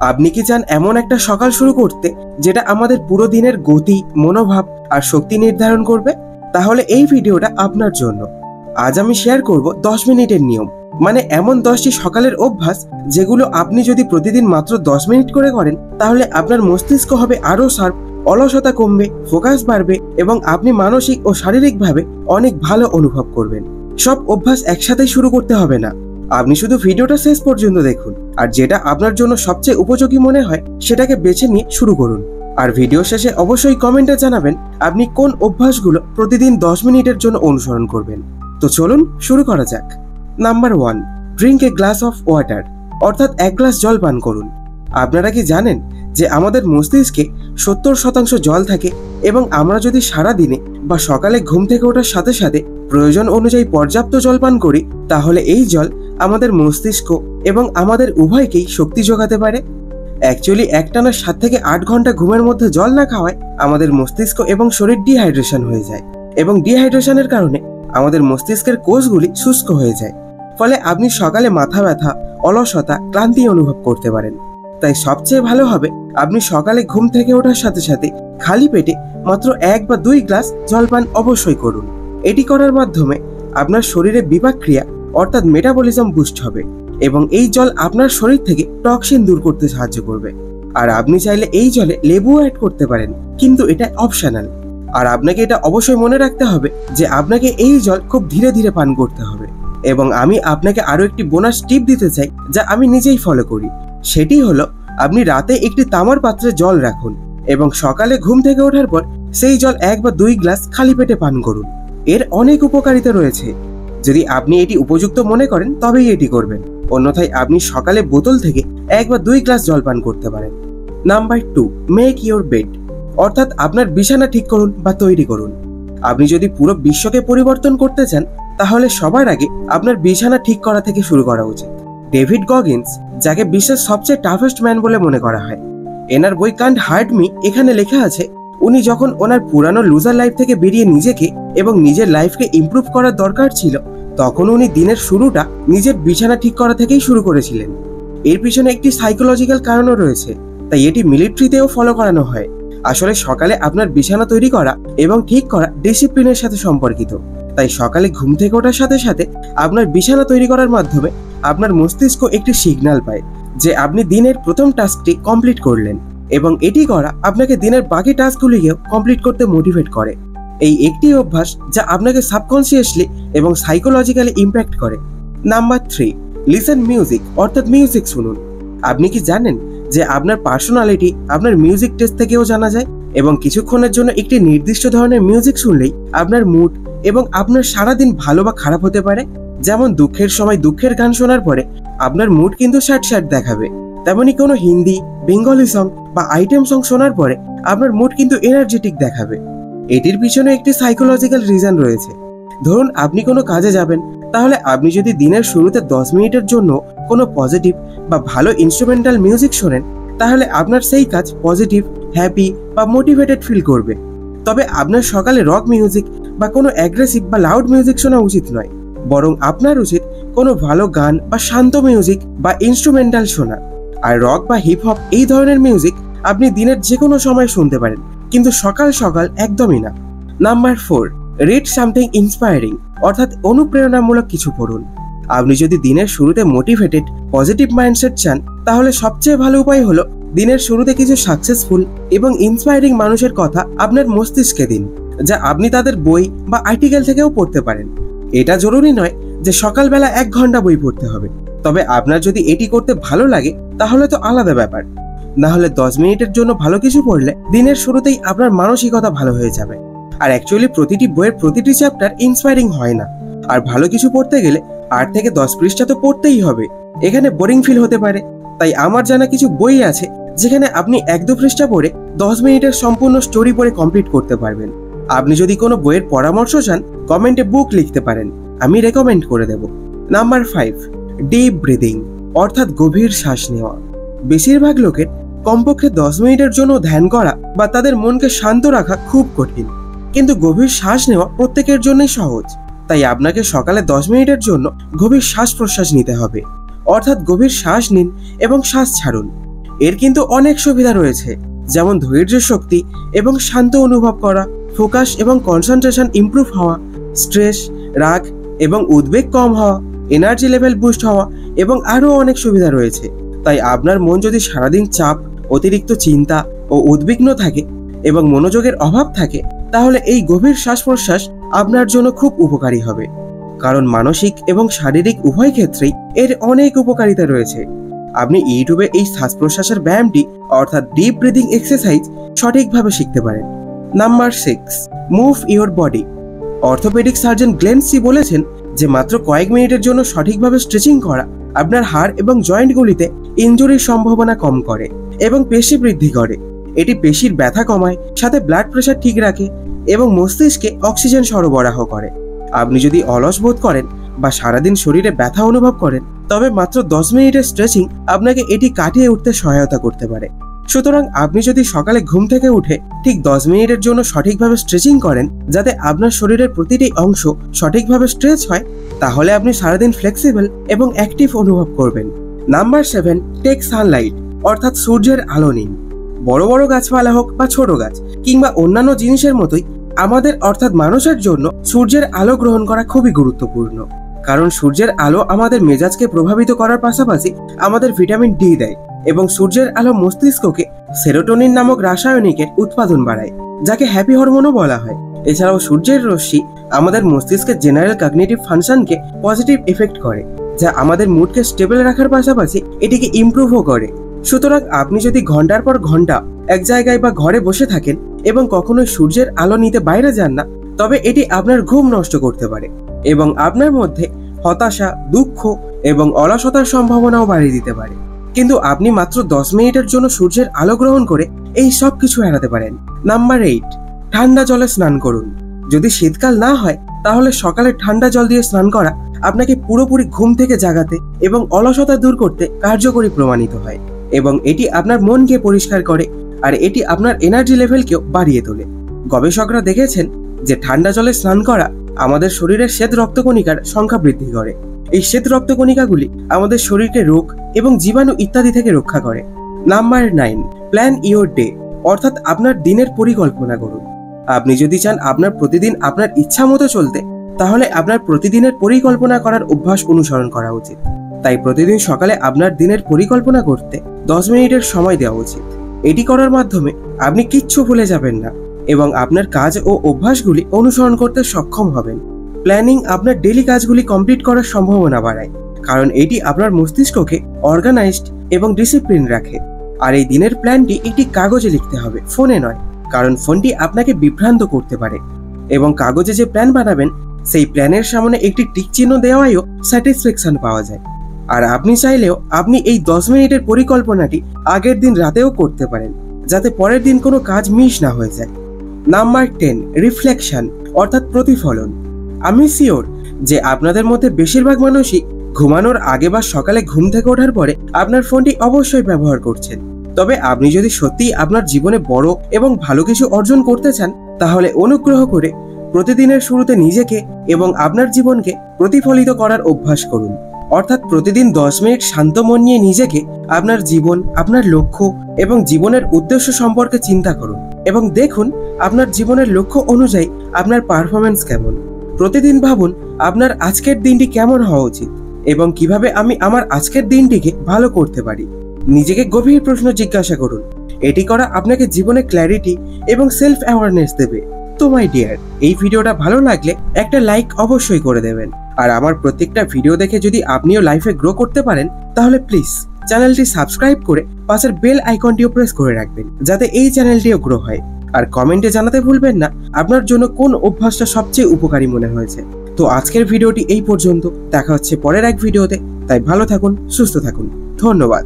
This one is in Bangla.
আপনি কি চান এমন একটা সকাল শুরু করতে যেটা আমাদের পুরো দিনের গতি, মনোভাব আর শক্তি নির্ধারণ করবে? তাহলে এই ভিডিওটা আপনার জন্য। আজ আমি শেয়ার করব 10 মিনিটের নিয়ম, মানে এমন 10টি সকালের অভ্যাস যেগুলো আপনি যদি প্রতিদিন মাত্র 10 মিনিট করে করেন তাহলে আপনার মস্তিষ্ক হবে আরো শার্প, অলসতা কমবে, ফোকাস বাড়বে এবং আপনি মানসিক ও শারীরিকভাবে অনেক ভালো অনুভব করবেন। সব অভ্যাস একসাথেই শুরু করতে হবে না, আপনি শুধু ভিডিওটা শেষ পর্যন্ত দেখুন আর যেটা আপনার জন্য সবচেয়ে উপযোগী মনে হয় সেটাকে বেছে নিয়ে শুরু করুন। আর ভিডিও শেষে অবশ্যই কমেন্টে জানাবেন আপনি কোন অভ্যাসগুলো প্রতিদিন 10 মিনিটের জন্য অনুসরণ করবেন। তো চলুন শুরু করা যাক। Number 1, drink a glass of water, অর্থাৎ 1 গ্লাস জল পান করুন। আপনারা কি জানেন যে আমাদের মস্তিষ্কে 70% জল থাকে এবং আমরা যদি সারা দিনে বা সকালে ঘুম থেকে ওঠার সাথে সাথে প্রয়োজন অনুযায়ী পর্যাপ্ত জল পান করি তাহলে এই জল আমাদের মস্তিষ্ক এবং আমাদের উভয়কেই শক্তি যোগাতে পারে। অ্যাকচুয়ালি একটানা 7 থেকে 8 ঘন্টা ঘুমের মধ্যে জল না খাওয়ায় আমাদের মস্তিষ্ক এবং শরীর ডিহাইড্রেশন হয়ে যায় এবং ডিহাইড্রেশনের কারণে আমাদের মস্তিষ্কের কোষগুলি শুষ্ক হয়ে যায়, ফলে আপনি সকালে মাথা ব্যথা, অলসতা, ক্লান্তি অনুভব করতে পারেন। তাই সবচেয়ে ভালো হবে আপনি সকালে ঘুম থেকে ওঠার সাথে সাথে খালি পেটে মাত্র 1 বা 2 গ্লাস জল পান অবশ্যই করুন। এটি করার মাধ্যমে আপনার শরীরে বিপাক ক্রিয়া অর্থাৎ মেটাবলিজম বুস্ট হবে এবং এই জল আপনার শরীর থেকে টক্সিন দূর করতে সাহায্য করবে। আর আপনি চাইলে এই জলে লেবুও অ্যাড করতে পারেন, কিন্তু এটা অপশনাল। আর আপনাকে এটা অবশ্যই মনে রাখতে হবে যে আপনাকে এই জল খুব ধীরে ধীরে পান করতে হবে। এবং আমি আপনাকে আরো একটি বোনাস টিপ দিতে চাই যা আমি নিজেই ফলো করি। সেটি হলো আপনি রাতে একটি তামার পাত্রে জল রাখুন এবং সকালে ঘুম থেকে ওঠার পর সেই জল 1 বা 2 গ্লাস খালি পেটে পান করুন। এর অনেক উপকারিতা রয়েছে। যদি আপনি এটি উপযুক্ত মনে করেন তবেই এটি করবেন, অন্যথায় আপনি সকালে বোতল থেকে 1 বা 2 গ্লাস জল পান করতে পারেন। নাম্বার 2, মেক ইউর বেড, অর্থাৎ আপনার বিছানা ঠিক করুন বা তৈরি করুন। আপনি যদি পুরো বিশ্বকে পরিবর্তন করতে চান তাহলে সবার আগে আপনার বিছানা ঠিক করা থেকে শুরু করা উচিত। ডেভিড গগিন্স, যাকে বিশ্বের সবচেয়ে টাফেস্ট ম্যান বলে মনে করা হয়, এনার বই কান্ট হার্ট মি এখানে লেখা আছে উনি যখন ওনার পুরানো লুজার লাইফ থেকে বেরিয়ে নিজেকে এবং নিজের লাইফকে ইমপ্রুভ করার দরকার ছিল তখন উনি দিনের শুরুটা নিজের বিছানা ঠিক করা থেকেই শুরু করেছিলেন। এর পিছনে একটি সাইকোলজিক্যাল কারণও রয়েছে, তাই এটি মিলিটারিতেও ফলো করানো হয়। আসলে সকালে আপনার বিছানা তৈরি করা এবং ঠিক করা ডিসিপ্লিনের সাথে সম্পর্কিত। তাই সকালে ঘুম থেকে ওঠার সাথে সাথে আপনার বিছানা তৈরি করার মাধ্যমে আপনার মস্তিষ্ক একটি সিগন্যাল পায় যে আপনি দিনের প্রথম টাস্কটি কমপ্লিট করলেন এবং এটি করা আপনাকে দিনের বাকি টাস্কগুলিকেও কমপ্লিট করতে মোটিভেট করে। এই একটি অভ্যাস যা আপনাকে সাবকনসিয়াসলি এবং সাইকোলজিক্যালি ইম্প্যাক্ট করে। নাম্বার 3, লিসেন মিউজিক, অর্থাৎ মিউজিক শুনুন। আপনি কি জানেন যে আপনার পার্সোনালিটি আপনার মিউজিক টেস্ট থেকেও জানা যায় এবং কিছুক্ষণের জন্য একটি নির্দিষ্ট ধরনের মিউজিক শুনলেই আপনার মুড এবং আপনার সারাদিন ভালো বা খারাপ হতে পারে। যেমন দুঃখের সময় দুঃখের গান শোনার পরে আপনার মুড কিন্তু স্যাড দেখাবে, তেমনি কোনো হিন্দি, বেঙ্গলি সং বা আইটেম সং শোনার পরে আপনার মুড কিন্তু এনার্জেটিক দেখাবে। এটির পিছনে একটি সাইকোলজিক্যাল রিজন রয়েছে। ধরুন আপনি কোনো কাজে যাবেন, তাহলে আপনি যদি দিনের শুরুতে 10 মিনিটের জন্য কোনো পজিটিভ বা ভালো ইনস্ট্রুমেন্টাল মিউজিক শোনেন তাহলে আপনার সেই কাজ পজিটিভ, হ্যাপি বা মোটিভেটেড ফিল করবে। তবে আপনার সকালে রক মিউজিক বা কোনো অ্যাগ্রেসিভ বা লাউড মিউজিক শোনা উচিত নয়, বরং আপনার উচিত কোনো ভালো গান বা শান্ত মিউজিক বা ইনস্ট্রুমেন্টাল শোনা। আর রক বা হিপ হপ এই ধরনের মিউজিক আপনি দিনের যে কোনো সময় শুনতে পারেন, কিন্তু সকাল সকাল একদমই না। নাম্বার 4, রিড সামথিং ইন্সপায়ারিং, অর্থাৎ অনুপ্রেরণামূলক কিছু পড়ুন। আপনি যদি দিনের শুরুতে মোটিভেটেড, পজিটিভ মাইন্ডসেট চান তাহলে সবচেয়ে ভালো উপায় হলো দিনের শুরুতে কিছু সাকসেসফুল এবং ইন্সপায়ারিং মানুষের কথা আপনার মস্তিষ্কে দিন, যা আপনি তাদের বই বা আর্টিকেল থেকেও পড়তে পারেন। এটা জরুরি নয় যে সকালবেলা 1 ঘন্টা বই পড়তে হবে, তবে আপনার যদি এটি করতে ভালো লাগে তাহলে তো আলাদা ব্যাপার। না হলে 10 মিনিটের জন্য ভালো কিছু পড়লে দিনের শুরুতেই আপনার মানসিকতা ভালো হয়ে যাবে। আর অ্যাকচুয়ালি প্রতিটি বইয়ের প্রতিটি চ্যাপ্টার ইন্সপায়ারিং হয় না, আর ভালো কিছু পড়তে গেলে 8 থেকে 10 পৃষ্ঠা তো পড়তেই হবে, এখানে বোরিং ফিল হতে পারে। তাই আমার জানা কিছু বই আছে যেখানে আপনি 1-2 পৃষ্ঠা পড়ে 10 মিনিটের সম্পূর্ণ স্টোরি পড়ে কমপ্লিট করতে পারবেন। আপনি যদি কোনো বইয়ের পরামর্শ চান কমেন্টে বুক লিখতে পারেন, আমি রেকমেন্ড করে দেব। নাম্বার 5, ডিপ ব্রিদিং, অর্থাৎ গভীর শ্বাস নেওয়া। বেশিরভাগ লোকের কমপক্ষে 10 মিনিটের জন্য ধ্যান করা বা তাদের মনকে শান্ত রাখা খুব কঠিন, কিন্তু গভীর শ্বাস নেওয়া প্রত্যেকের জন্যই সহজ। তাই আপনাকে সকালে 10 মিনিটের জন্য গভীর শ্বাস প্রশ্বাস নিতে হবে, অর্থাৎ গভীর শ্বাস নিন এবং শ্বাস ছাড়ুন। এর কিন্তু অনেক সুবিধা রয়েছে, যেমন ধৈর্য শক্তি এবং শান্ত অনুভব করা, ফোকাস এবং কনসেন্ট্রেশন ইমপ্রুভ হওয়া, স্ট্রেস, রাগ এবং উদ্বেগ কম হওয়া, এনার্জি লেভেল বুস্ট হওয়া এবং আরও অনেক সুবিধা রয়েছে। তাই আপনার মন যদি সারাদিন চাপ, অতিরিক্ত চিন্তা ও উদ্বিগ্ন থাকে এবং মনোযোগের অভাব থাকে, তাহলে এই গভীর শ্বাস প্রশ্বাস আপনার জন্য খুব উপকারী হবে। কারণ মানসিক এবং শারীরিক উভয় ক্ষেত্রেই এর অনেক উপকারিতা রয়েছে। আপনি ইউটিউবে এই শ্বাস প্রশ্বাসের ব্যায়ামটি অর্থাৎ ডিপ ব্রিদিং এক্সারসাইজ সঠিকভাবে শিখতে পারেন। Number 6, move your body. Orthopaedic surgeon Glen C বলেছেন যে মাত্র কয়েক মিনিটের জন্য সঠিকভাবে স্ট্রেচিং করা আপনার হাড় এবং জয়েন্টগুলিতে ইনজুরির সম্ভাবনা কম করে এবং পেশি বৃদ্ধি করে। এটি পেশির ব্যথা কমায়, সাথে ব্লাড প্রেশার ঠিক রাখে এবং মস্তিষ্কে অক্সিজেন সরবরাহ করে। আপনি যদি অলস বোধ করেন বা সারাদিন শরীরে ব্যথা অনুভব করেন, তবে মাত্র 10 মিনিটের স্ট্রেচিং আপনাকে এটি কাটিয়ে উঠতে সহায়তা করতে পারে। সুতরাং আপনি যদি সকালে ঘুম থেকে উঠে ঠিক 10 মিনিটের জন্য সঠিকভাবে স্ট্রেচিং করেন, যাতে আপনার শরীরের প্রতিটি অংশ সঠিকভাবে স্ট্রেচ হয়, তাহলে আপনি সারাদিন ফ্লেক্সিবল এবং অ্যাক্টিভ অনুভব করবেন। নাম্বার 7, টেক সানলাইট, অর্থাৎ সূর্যের আলো নিন। বড় বড় গাছপালা হোক বা ছোট গাছ কিংবা অন্যান্য জিনিসের মতোই আমাদের অর্থাৎ মানুষের জন্য সূর্যের আলো গ্রহণ করা খুবই গুরুত্বপূর্ণ। কারণ সূর্যের আলো আমাদের মেজাজকে প্রভাবিত করার পাশাপাশি আমাদের ভিটামিন ডি দেয় এবং সূর্যের আলো মস্তিষ্ককে সেরোটোনিন নামক রাসায়নিকের উৎপাদন বাড়ায়, যাকে হ্যাপি হরমোনও বলা হয়। এছাড়াও সূর্যের রশ্মি আমাদের মস্তিষ্কের জেনারেল কগনিটিভ ফাংশনকে পজিটিভ এফেক্ট করে, যা আমাদের মুডকে স্টেবল রাখার পাশাপাশি এটিকে ইমপ্রুভও করে। সুতরাং আপনি যদি ঘন্টার পর ঘন্টা এক জায়গায় বা ঘরে বসে থাকেন এবং কখনোই সূর্যের আলো নিতে বাইরে যান না, তবে এটি আপনার ঘুম নষ্ট করতে পারে এবং আপনার মধ্যে হতাশা, দুঃখ এবং অলসতার সম্ভাবনাও বাড়িয়ে দিতে পারে। কিন্তু আপনি মাত্র 10 মিনিটের জন্য সূর্যের আলো গ্রহণ করে এই সব কিছু এড়াতে পারেন। নাম্বার 8, ঠান্ডা জলে স্নান করুন। যদি শীতকাল না হয়, তাহলে সকালে ঠান্ডা জল দিয়ে স্নান করা আপনাকে পুরোপুরি ঘুম থেকে জাগাতে এবং অলসতা দূর করতে কার্যকরী প্রমাণিত হয় এবং এটি আপনার মনকে পরিষ্কার করে আর এটি আপনার এনার্জি লেভেলকেও বাড়িয়ে তোলে। গবেষকরা দেখেছেন যে ঠান্ডা জলে স্নান করা আমাদের শরীরের শ্বেত রক্তকণিকার সংখ্যা বৃদ্ধি করে। এই শ্বেত রক্তকণিকাগুলি আমাদের শরীরকে রোগ এবং জীবাণু ইত্যাদি থেকে রক্ষা করে। নাম্বার 9, প্ল্যান ইওর ডে, অর্থাৎ আপনার দিনের পরিকল্পনা করুন। আপনি যদি চান আপনার প্রতিদিন আপনার ইচ্ছা মতো চলতে, তাহলে আপনার প্রতিদিনের পরিকল্পনা করার অভ্যাস অনুসরণ করা উচিত। তাই প্রতিদিন সকালে আপনার দিনের পরিকল্পনা করতে 10 মিনিটের সময় দেওয়া উচিত। এটি করার মাধ্যমে আপনি কিচ্ছু ভুলে যাবেন না এবং আপনার কাজ ও অভ্যাসগুলি অনুসরণ করতে সক্ষম হবেন। প্ল্যানিং আপনার ডেইলি কাজগুলি কমপ্লিট করার সম্ভাবনা বাড়ায়, কারণ এটি আপনার মস্তিষ্ককে অর্গানাইজড এবং ডিসিপ্লিন রাখে। আর এই দিনের প্ল্যানটি একটি কাগজে লিখতে হবে, ফোনে নয়, কারণ ফোনটি আপনাকে বিভ্রান্ত করতে পারে। এবং কাগজে যে প্ল্যান বানাবেন, সেই প্ল্যানের সামনে একটি টিক চিহ্ন দেওয়ায়ও স্যাটিসফ্যাকশন পাওয়া যায়। আর আপনি চাইলেও আপনি এই 10 মিনিটের পরিকল্পনাটি আগের দিন রাতেও করতে পারেন, যাতে পরের দিন কোনো কাজ মিস না হয়ে যায়। নাম্বার 10, রিফ্লেকশন, অর্থাৎ প্রতিফলন। আমি শিওর যে আপনাদের মধ্যে বেশিরভাগ মানুষই ঘুমানোর আগে বা সকালে ঘুম থেকে ওঠার পরে আপনার ফোনটি অবশ্যই ব্যবহার করছেন। তবে আপনি যদি সত্যিই আপনার জীবনে বড় এবং ভালো কিছু অর্জন করতে চান, তাহলে অনুগ্রহ করে প্রতিদিনের শুরুতে নিজেকে এবং আপনার জীবনকে প্রতিফলিত করার অভ্যাস করুন। অর্থাৎ প্রতিদিন 10 মিনিট শান্ত মন নিয়ে নিজেকে, আপনার জীবন, আপনার লক্ষ্য এবং জীবনের উদ্দেশ্য সম্পর্কে চিন্তা করুন এবং দেখুন আপনার জীবনের লক্ষ্য অনুযায়ী আপনার পারফরমেন্স কেমন। প্রতিদিন ভাবুন আপনার আজকের দিনটি কেমন হওয়া উচিত এবং কিভাবে আমি আমার আজকের দিনটিকে ভালো করতে পারি। নিজেকে গভীর প্রশ্ন জিজ্ঞাসা করুন। এটি করা আপনাকে জীবনে ক্ল্যারিটি এবং সেলফ অ্যাওয়ারনেস দেবে। তো মাই ডিয়ার, এই ভিডিওটা ভালো লাগলে একটা লাইক অবশ্যই করে দেবেন। আর আমার প্রত্যেকটা ভিডিও দেখে যদি আপনিও লাইফে গ্রো করতে পারেন, তাহলে প্লিজ চ্যানেলটি সাবস্ক্রাইব করে পাশের বেল আইকনটিও প্রেস করে রাখবেন, যাতে এই চ্যানেলটিও গ্রো হয়। আর কমেন্টে জানাতে ভুলবেন না আপনার জন্য কোন অভ্যাসটা সবচেয়ে উপকারী মনে হয়েছে। তো আজকের ভিডিওটি এই পর্যন্ত, দেখা হচ্ছে পরের এক ভিডিওতে। তাই ভালো থাকুন, সুস্থ থাকুন, ধন্যবাদ।